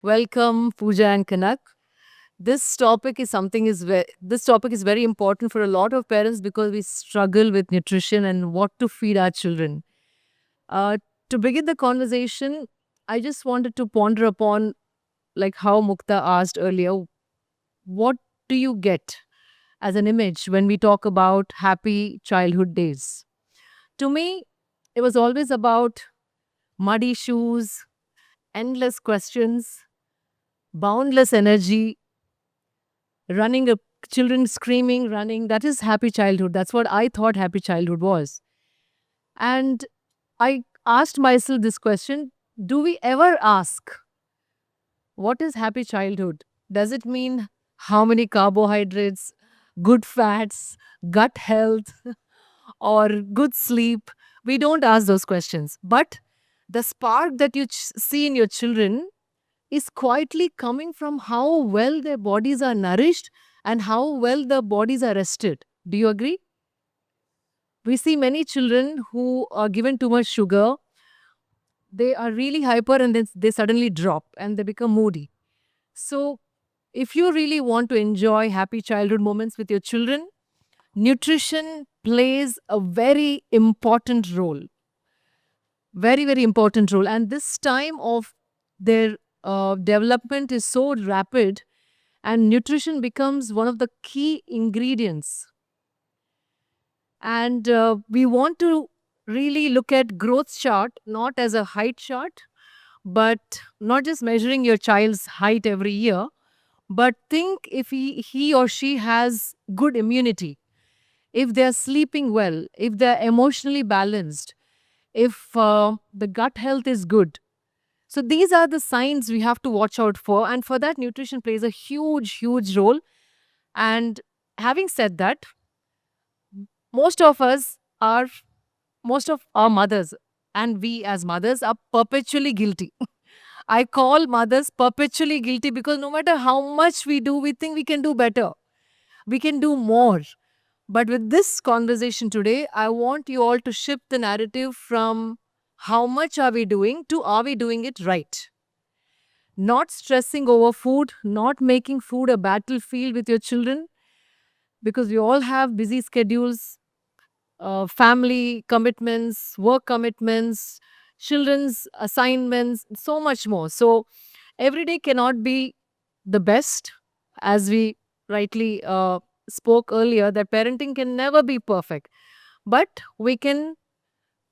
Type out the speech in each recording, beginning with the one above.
Welcome, Pooja and Kanak. This topic is very important for a lot of parents because we struggle with nutrition and what to feed our children. Uh, to begin the conversation, I just wanted to ponder upon like how Mukta asked earlier, what do you get as an image when we talk about happy childhood days? To me, it was always about muddy shoes, endless questions, boundless energy, running up, children screaming, running. That is happy childhood. That's what I thought happy childhood was. And I asked myself this question: do we ever ask, what is happy childhood? Does it mean how many carbohydrates, good fats, gut health, or good sleep? We don't ask those questions. But the spark that you see in your children is quietly coming from how well their bodies are nourished and how well the bodies are rested. Do you agree? We see many children who are given too much sugar, they are really hyper and then they suddenly drop and they become moody. So, if you really want to enjoy happy childhood moments with your children, nutrition plays a very important role. Very, very important role. And this time of their development is so rapid, and nutrition becomes one of the key ingredients. And we want to really look at growth chart not as a height chart, but not just measuring your child's height every year, but think if he or she has good immunity, if they're sleeping well, if they're emotionally balanced, if the gut health is good. So these are the signs we have to watch out for, and for that nutrition plays a huge huge role. And having said that, most of us are most of our mothers, and we as mothers are perpetually guilty. I call mothers perpetually guilty because no matter how much we do, we think we can do better, we can do more. But with this conversation today, I want you all to shift the narrative from how much are we doing to are we doing it right. Not stressing over food, not making food a battlefield with your children, because we all have busy schedules, family commitments, work commitments, children's assignments, so much more. So every day cannot be the best, as we rightly spoke earlier, that parenting can never be perfect, but we can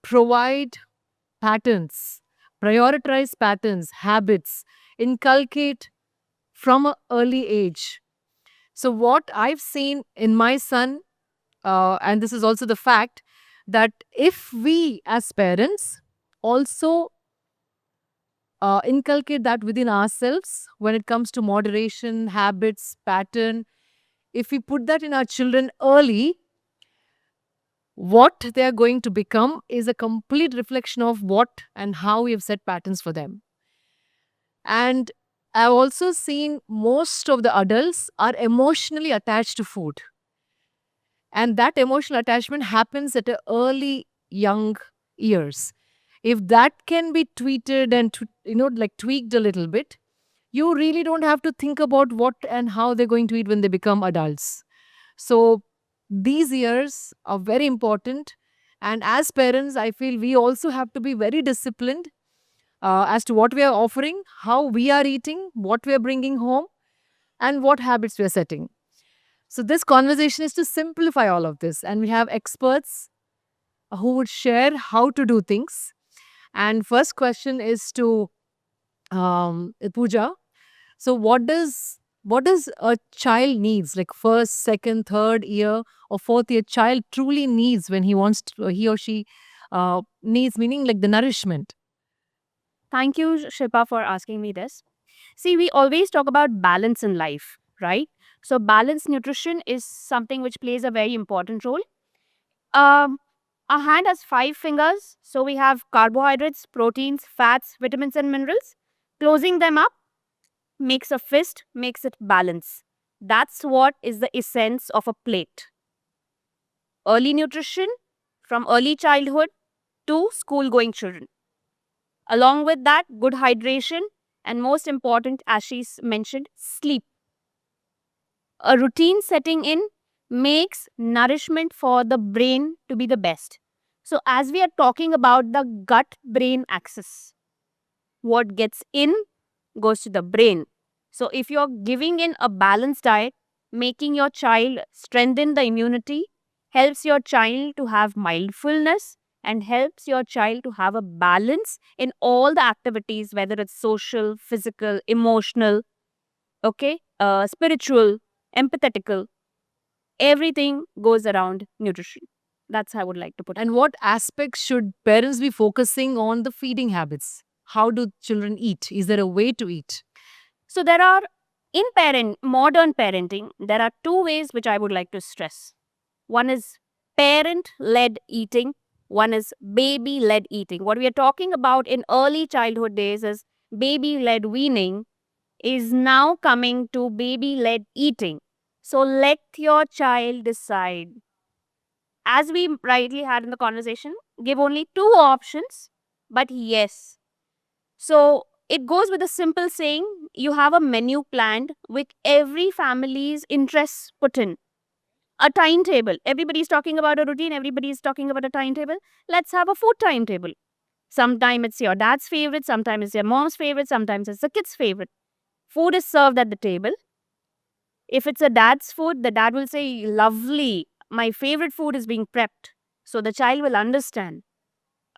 provide patterns, prioritize patterns, habits, inculcate from an early age. So, what I've seen in my son, and this is also the fact that if we as parents also inculcate that within ourselves when it comes to moderation, habits, pattern, if we put that in our children early, what they are going to become is a complete reflection of what and how we have set patterns for them. And I've also seen most of the adults are emotionally attached to food. And that emotional attachment happens at a early young years. If that can be tweeted and like tweaked a little bit, you really don't have to think about what and how they're going to eat when they become adults. So these years are very important. And as parents, I feel we also have to be very disciplined as to what we are offering, how we are eating, what we are bringing home, and what habits we are setting. So, this conversation is to simplify all of this. And we have experts who would share how to do things. And first question is to Pooja. So, what does a child needs, like first, second, third year, or fourth year child truly needs when he wants to, he or she needs, meaning like the nourishment? Thank you, Shipa, for asking me this. See, we always talk about balance in life, right? So, balanced nutrition is something which plays a very important role. Um, our hand has five fingers, so we have carbohydrates, proteins, fats, vitamins, and minerals. Closing them up makes a fist, makes it balance. That's what is the essence of a plate. Early nutrition from early childhood to school going children. Along with that, good hydration, And most important, as she's mentioned, sleep. A routine setting in makes nourishment for the brain to be the best. So, as we are talking about the gut brain axis, what gets in goes to the brain. So, if you're giving in a balanced diet, making your child strengthen the immunity, helps your child to have mindfulness, and helps your child to have a balance in all the activities, whether it's social, physical, emotional, okay, spiritual, empathetical, everything goes around nutrition. That's how I would like to put it. And what aspects should parents be focusing on the feeding habits? How do children eat? Is there a way to eat? So there are in modern parenting, there are two ways which I would like to stress. One is parent led eating, one is baby led eating. What we are talking about in early childhood days is baby led weaning is now coming to baby led eating. So let your child decide. As we rightly had in the conversation, give only two options, but yes. So it goes with a simple saying, you have a menu planned with every family's interests put in. A timetable. Everybody's talking about a routine, everybody's talking about a timetable. Let's have a food timetable. Sometimes it's your dad's favorite, sometimes it's your mom's favorite, sometimes it's the kid's favorite. Food is served at the table. If it's a dad's food, the dad will say, lovely, my favorite food is being prepped. So the child will understand.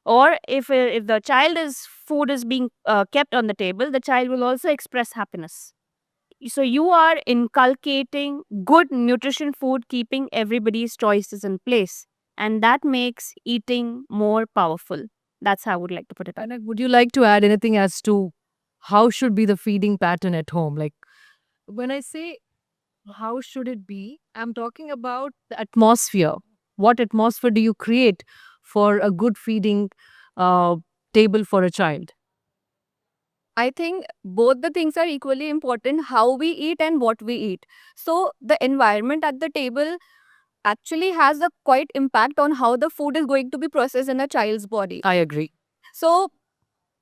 Or if the child's food is being kept on the table, the child will also express happiness. So you are inculcating good nutrition food, keeping everybody's choices in place. And that makes eating more powerful. That's how I would like to put it. And would you like to add anything as to how should be the feeding pattern at home? Like when I say how should it be, I'm talking about the atmosphere. What atmosphere do you create for a good feeding uh, table for a child? I think both the things are equally important, how we eat and what we eat. So, the environment at the table actually has a quite impact on how the food is going to be processed in a child's body. I agree. So,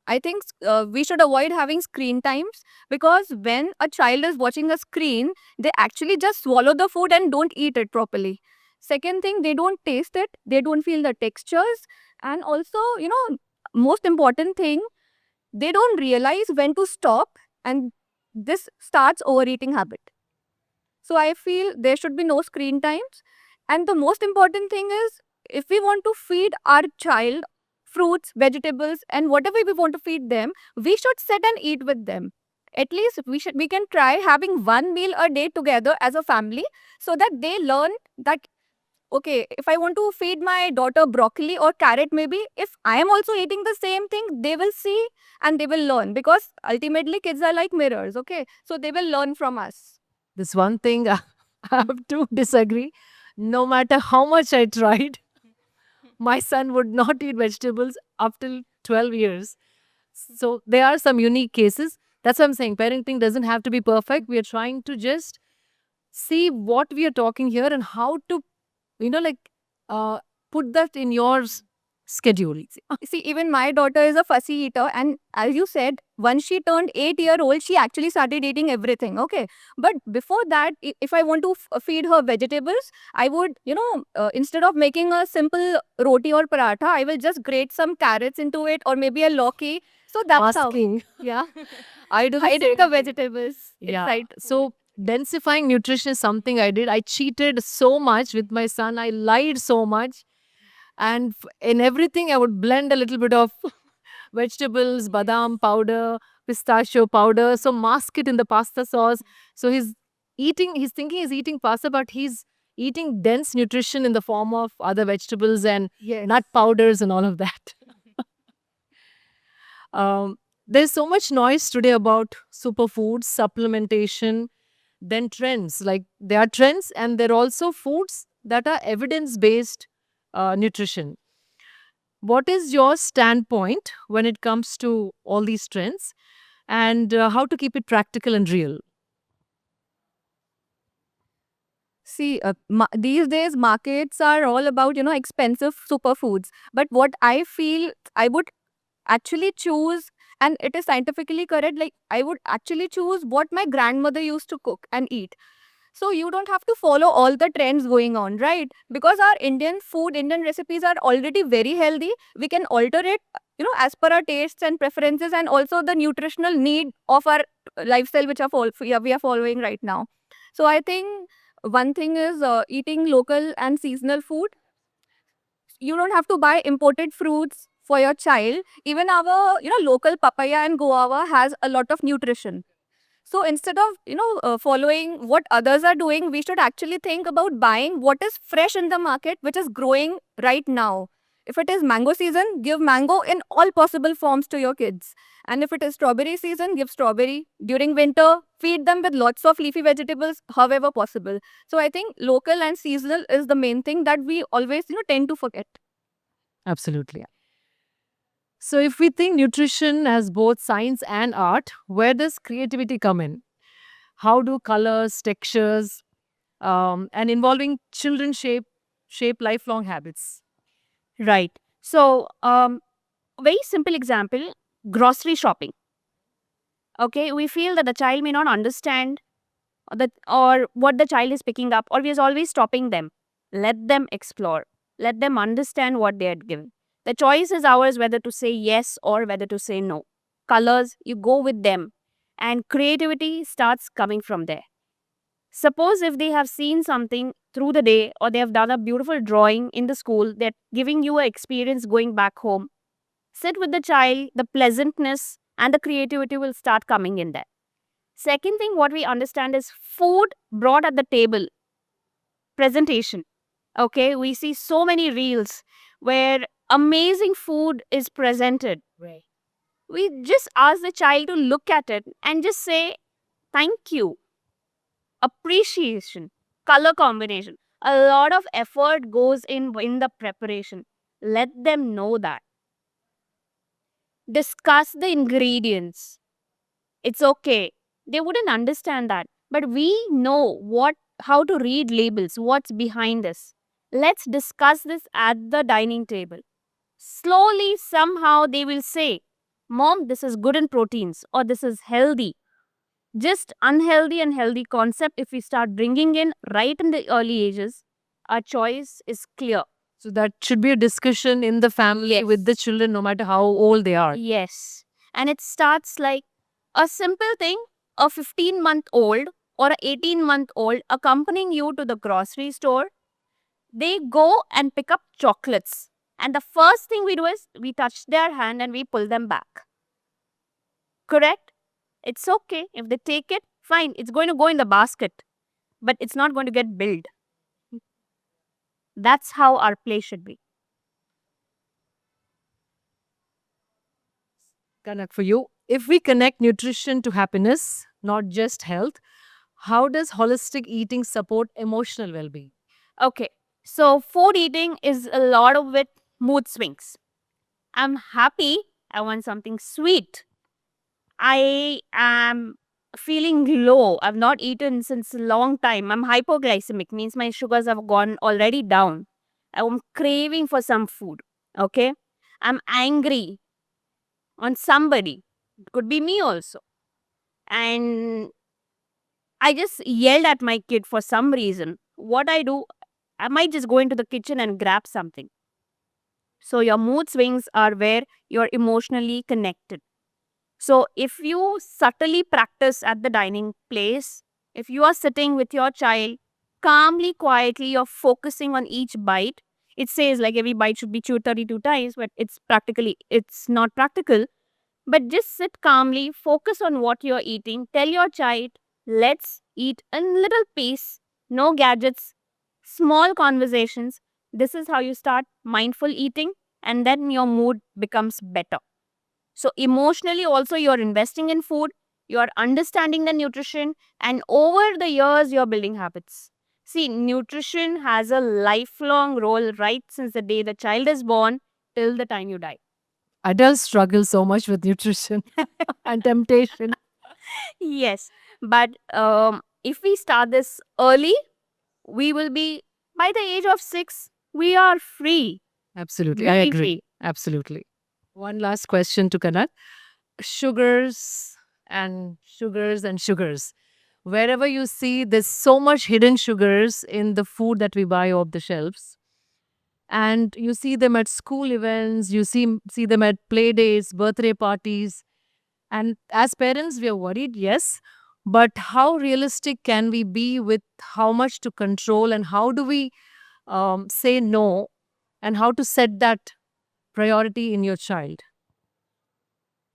I think we should avoid having screen times, because when a child is watching a screen, they actually just swallow the food and don't eat it properly. Second thing, they don't taste it, they don't feel the textures, and also, most important thing, they don't realize when to stop, and this starts overeating habit. So I feel there should be no screen times. And the most important thing is, if we want to feed our child fruits, vegetables, and whatever we want to feed them, we should sit and eat with them. At least we can try having one meal a day together as a family, so that they learn that, okay, if I want to feed my daughter broccoli or carrot, maybe if I am also eating the same thing, they will see and they will learn, because ultimately kids are like mirrors, okay? So they will learn from us. This one thing I have to disagree. No matter how much I tried, my son would not eat vegetables up till 12 years. So there are some unique cases. That's what I'm saying. Parenting doesn't have to be perfect. We are trying to just see what we are talking here and how to, like uh, put that in your schedule. See, even my daughter is a fussy eater, and as you said, once she turned 8-year-old, she actually started eating everything, okay? But before that, if I want to feed her vegetables, I would, instead of making a simple roti or paratha, I will just grate some carrots into it, or maybe a lauki. So that's how. Asking. Yeah. I do the Hiding same the thing. vegetables Yeah. inside. So densifying nutrition is something I did. I cheated so much with my son. I lied so much. And in everything, I would blend a little bit of vegetables, badam powder, pistachio powder. So mask it in the pasta sauce. So he's thinking he's eating pasta, but he's eating dense nutrition in the form of other vegetables and Yes. nut powders and all of that. There's so much noise today about superfoods, supplementation, then trends. Like there are trends and there are also foods that are evidence based nutrition. What is your standpoint when it comes to all these trends and how to keep it practical and real? See, these days markets are all about, expensive superfoods. But what I feel, I would actually choose and it is scientifically correct. Like, I would actually choose what my grandmother used to cook and eat. So you don't have to follow all the trends going on, right? Because our Indian food, Indian recipes are already very healthy. We can alter it, as per our tastes and preferences, and also the nutritional need of our lifestyle, which we are following right now. So I think one thing is eating local and seasonal food. You don't have to buy imported fruits for your child. Even our local papaya and guava has a lot of nutrition. So instead of following what others are doing, we should actually think about buying what is fresh in the market, which is growing right now. If it is mango season, give mango in all possible forms to your kids. And if it is strawberry season, give strawberry. During winter, feed them with lots of leafy vegetables, however possible. So I think local and seasonal is the main thing that we always tend to forget. Absolutely. So, if we think nutrition has both science and art, where does creativity come in? How do colors, textures, and involving children shape lifelong habits? Right. So, very simple example, grocery shopping. Okay, we feel that the child may not understand that or what the child is picking up, or we are always stopping them. Let them explore. Let them understand what they are given. The choice is ours whether to say yes or whether to say no. Colors, you go with them, and creativity starts coming from there. Suppose if they have seen something through the day or they have done a beautiful drawing in the school, they're giving you an experience going back home. Sit with the child, the pleasantness and the creativity will start coming in there. Second thing, what we understand is food brought at the table, presentation. Okay, we see so many reels where amazing food is presented. Right. We just ask the child to look at it and just say, thank you, appreciation, color combination. A lot of effort goes in the preparation. Let them know that. Discuss the ingredients. It's okay. They wouldn't understand that. But we know how to read labels, what's behind this. Let's discuss this at the dining table. Slowly, somehow, they will say, Mom, this is good in proteins or this is healthy. Just unhealthy and healthy concept, if we start bringing in right in the early ages, our choice is clear. So, that should be a discussion in the family with the children, no matter how old they are. Yes. And it starts like a simple thing, a 15-month-old or an 18-month-old accompanying you to the grocery store. They go and pick up chocolates. And the first thing we do is we touch their hand and we pull them back. Correct? It's okay. If they take it, fine. It's going to go in the basket. But it's not going to get billed. That's how our play should be. Kanak, for you, if we connect nutrition to happiness, not just health, how does holistic eating support emotional well being? Okay. So, food eating is a lot of it mood swings. I'm happy. I want something sweet. I am feeling low. I've not eaten since a long time. I'm hypoglycemic, means my sugars have gone already down. I'm craving for some food. Okay. I'm angry on somebody. It could be me also. And I just yelled at my kid for some reason. What I do, I might just go into the kitchen and grab something. So your mood swings are where you're emotionally connected. So if you subtly practice at the dining place, if you are sitting with your child, calmly, quietly, you're focusing on each bite. It says like every bite should be chewed 32 times, but it's not practical. But just sit calmly, focus on what you're eating. Tell your child, let's eat a little piece, no gadgets, small conversations. This is how you start mindful eating, and then your mood becomes better. So, emotionally, also, you're investing in food, you're understanding the nutrition, and over the years, you're building habits. See, nutrition has a lifelong role right since the day the child is born till the time you die. Adults struggle so much with nutrition and temptation. Yes, but if we start this early, we will be, by the age of 6, we are free. Absolutely. I Very agree. free. Absolutely. One last question to Kanak. sugars and sugars and sugars. Wherever you see, there's so much hidden sugars in the food that we buy off the shelves. And you see them at school events, you see them at play dates, birthday parties. And as parents, we are worried, yes. But how realistic can we be with how much to control, and how do we say no, and how to set that priority in your child?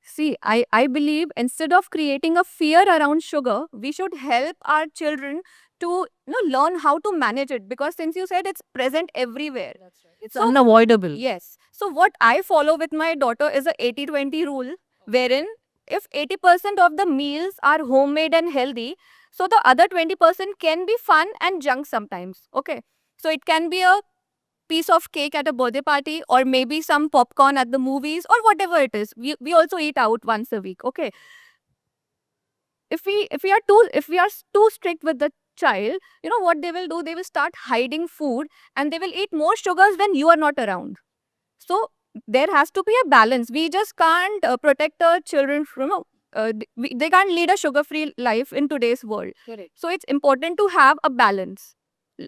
See, I believe instead of creating a fear around sugar, we should help our children to learn how to manage it, because since you said it's present everywhere. That's right. It's So, unavoidable. yes. So what I follow with my daughter is a 80-20 rule, wherein if 80% of the meals are homemade and healthy, so the other 20% can be fun and junk sometimes. Okay. So it can be a piece of cake at a birthday party, or maybe some popcorn at the movies, or whatever it is. We also eat out once a week. Okay. If we are too strict with the child, you know what they will do? They will start hiding food, and they will eat more sugars when you are not around. So there has to be a balance. We just can't protect our children from, they can't lead a sugar-free life in today's world. Correct. So it's important to have a balance.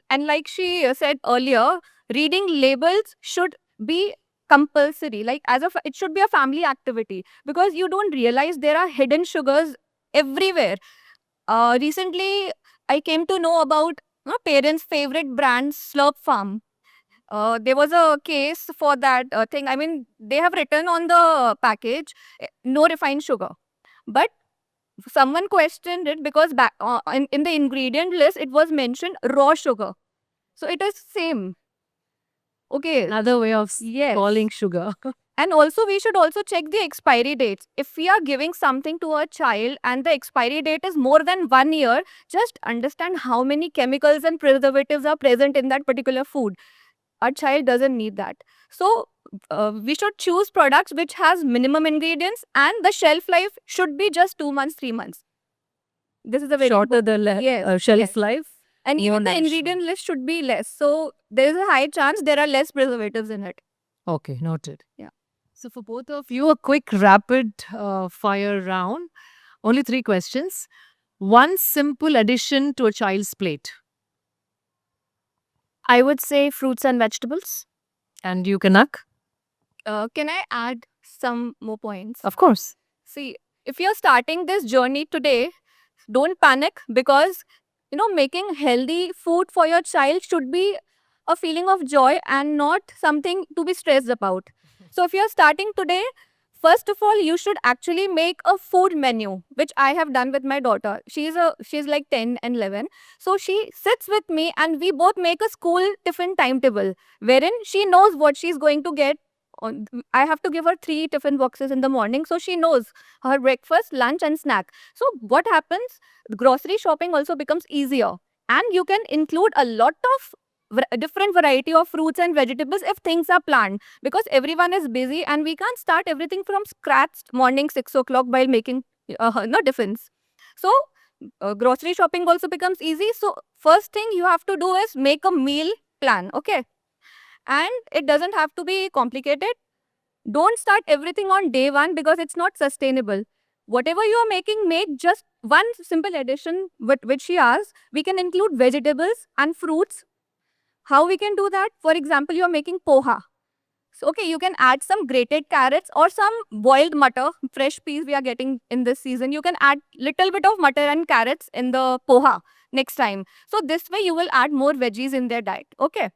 And like she said earlier, reading labels should be compulsory. Like it should be a family activity, because you don't realize there are hidden sugars everywhere. Recently, I came to know about parents' favorite brand, Slurp Farm. There was a case for that thing. I mean, they have written on the package, no refined sugar. But someone questioned it because in the ingredient list, it was mentioned raw sugar. So it is same. Okay. Another way of Yes. calling sugar. And also, we should also check the expiry dates. If we are giving something to a child and the expiry date is more than 1 year, just understand how many chemicals and preservatives are present in that particular food. Our child doesn't need that. So we should choose products which has minimum ingredients, and the shelf life should be just 2 months, 3 months. This is a very Shorter the Yes, shelf yes. life. And More even the nourishment. ingredient list should be less. So there is a high chance there are less preservatives in it. Okay, noted. Yeah. So for both of you, a quick rapid fire round. Only 3 questions. One simple addition to a child's plate. I would say fruits and vegetables. And you, Kanak? Can I add some more points? Of course. See, if you're starting this journey today, don't panic, because making healthy food for your child should be a feeling of joy and not something to be stressed about. So if you're starting today, first of all, you should actually make a food menu, which I have done with my daughter. She's like 10 and 11. So she sits with me and we both make a school tiffin timetable, wherein she knows what she's going to get. I have to give her 3 tiffin boxes in the morning, so she knows her breakfast, lunch, and snack. So what happens? Grocery shopping also becomes easier, and you can include a lot of different variety of fruits and vegetables if things are planned, because everyone is busy and we can't start everything from scratch morning 6 o'clock while making no difference. So grocery shopping also becomes easy. So first thing you have to do is make a meal plan. Okay. And it doesn't have to be complicated. Don't start everything on day one, because it's not sustainable. Whatever you are making, make just one simple addition with which she asks. We can include vegetables and fruits. How we can do that? For example, you are making poha. So, okay, you can add some grated carrots or some boiled mutter, fresh peas we are getting in this season. You can add little bit of mutter and carrots in the poha next time. So this way you will add more veggies in their diet. Okay.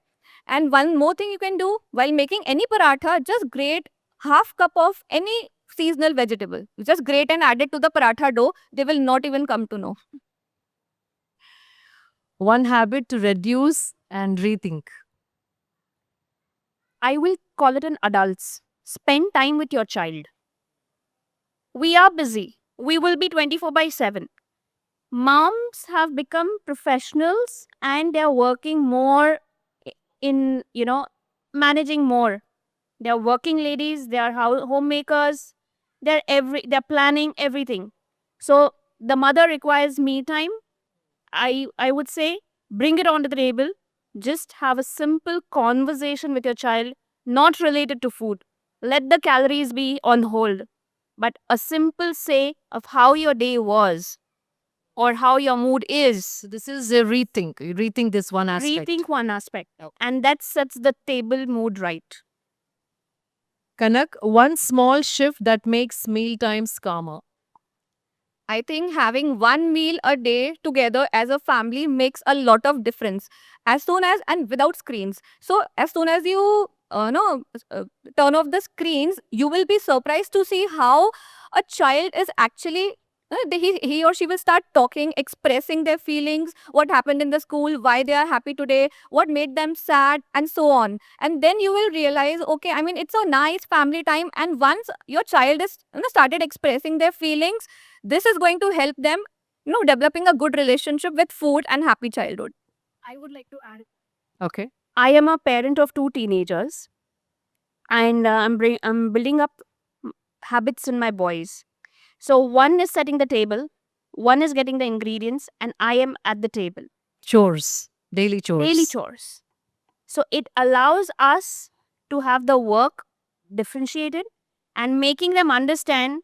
And one more thing you can do while making any paratha, just grate half cup of any seasonal vegetable. Just grate and add it to the paratha dough. They will not even come to know. One habit to reduce and rethink. I will call it an adults. Spend time with your child. We are busy. We will be 24/7. Moms have become professionals and they're working more in, managing more. They're working ladies, they're homemakers, they're planning everything. So the mother requires me time. I would say bring it onto the table. Just have a simple conversation with your child, not related to food. Let the calories be on hold. but a simple say of how your day was or how your mood is. So this is a rethink. You rethink this one aspect. Rethink one aspect, Okay. and that sets the table mood right. Kanak, one small shift that makes meal times calmer. I think having one meal a day together as a family makes a lot of difference. As soon as and without screens. So as soon as you no turn off the screens, you will be surprised to see how a child is actually. He or she will start talking, expressing their feelings, what happened in the school, why they are happy today, what made them sad, and so on. And then you will realize, okay, I mean, it's a nice family time. And once your child is started expressing their feelings, this is going to help them, developing a good relationship with food and happy childhood. I would like to add. Okay. I am a parent of two teenagers, and I'm building up habits in my boys. So one is setting the table, one is getting the ingredients, and I am at the table. Chores. Daily chores. Daily chores. So it allows us to have the work differentiated and making them understand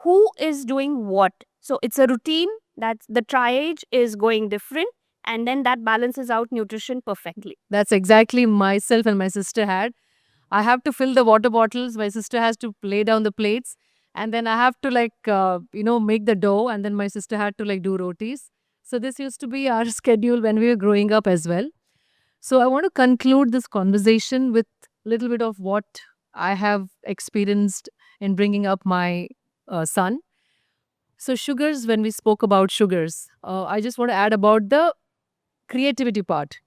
who is doing what. So it's a routine that the triage is going different, and then that balances out nutrition perfectly. That's exactly myself and my sister had. I have to fill the water bottles. My sister has to lay down the plates. And then I have to make the dough. And then my sister had to do rotis. So this used to be our schedule when we were growing up as well. So I want to conclude this conversation with a little bit of what I have experienced in bringing up my son. So sugars, when we spoke about sugars, I just want to add about the creativity part.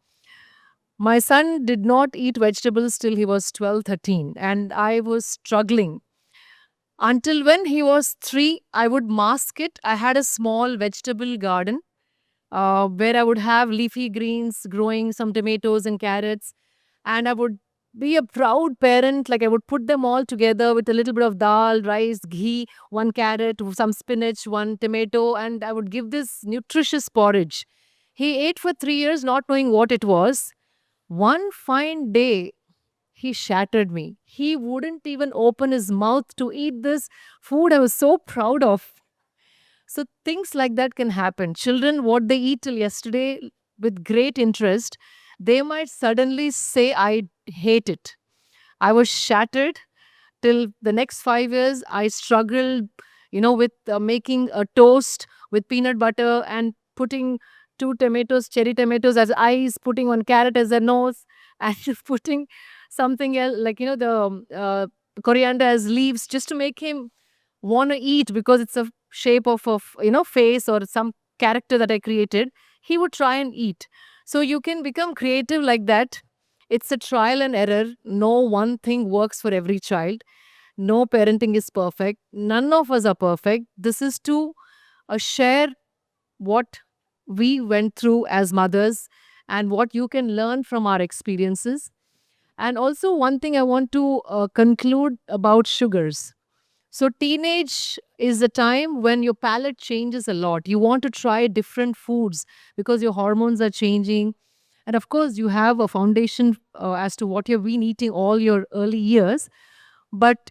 My son did not eat vegetables till he was 12, 13, and I was struggling. Until when he was 3, I would mask it. I had a small vegetable garden where I would have leafy greens growing, some tomatoes and carrots, and I would be a proud parent. Like I would put them all together with a little bit of dal, rice, ghee, one carrot, some spinach, one tomato, and I would give this nutritious porridge. He ate for 3 years, not knowing what it was. One fine day, he shattered me. He wouldn't even open his mouth to eat this food I was so proud of. So things like that can happen. Children, what they eat till yesterday with great interest, they might suddenly say, I hate it. I was shattered till the next 5 years. I struggled, with making a toast with peanut butter and putting two tomatoes, cherry tomatoes as eyes, putting one carrot as a nose, and putting something else like, the coriander as leaves just to make him want to eat because it's a shape of face or some character that I created. He would try and eat. So you can become creative like that. It's a trial and error. No one thing works for every child. No parenting is perfect. None of us are perfect. This is to share what we went through as mothers and what you can learn from our experiences. And also, one thing I want to conclude about sugars. So, teenage is a time when your palate changes a lot. You want to try different foods because your hormones are changing. And of course, you have a foundation as to what you've been eating all your early years. But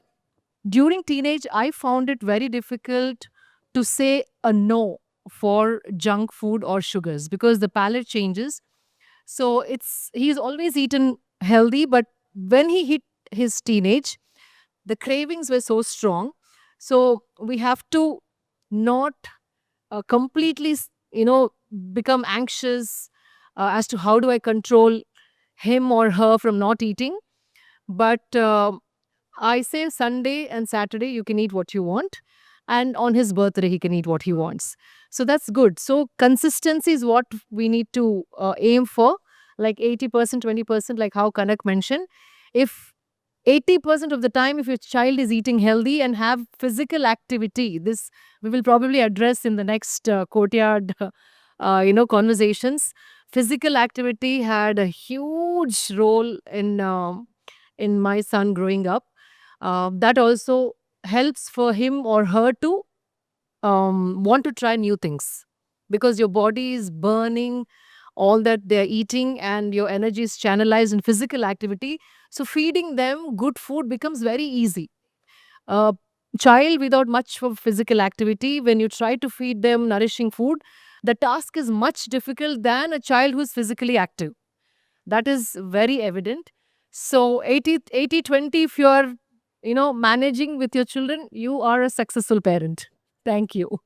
during teenage, I found it very difficult to say a no for junk food or sugars because the palate changes. So he's always eaten healthy, but when he hit his teenage, the cravings were so strong. So we have to not completely, become anxious as to how do I control him or her from not eating. But I say Sunday and Saturday, you can eat what you want. And on his birthday, he can eat what he wants. So that's good. So consistency is what we need to aim for, like 80%, 20%, like how Kanak mentioned. If 80% of the time, if your child is eating healthy and have physical activity, this we will probably address in the next courtyard, conversations. Physical activity had a huge role in my son growing up. That also helps for him or her to want to try new things because your body is burning all that they're eating and your energy is channelized in physical activity. So, feeding them good food becomes very easy. Uh, child without much of physical activity, when you try to feed them nourishing food, the task is much difficult than a child who is physically active. That is very evident. So 80-20, if you are, managing with your children, you are a successful parent. Thank you.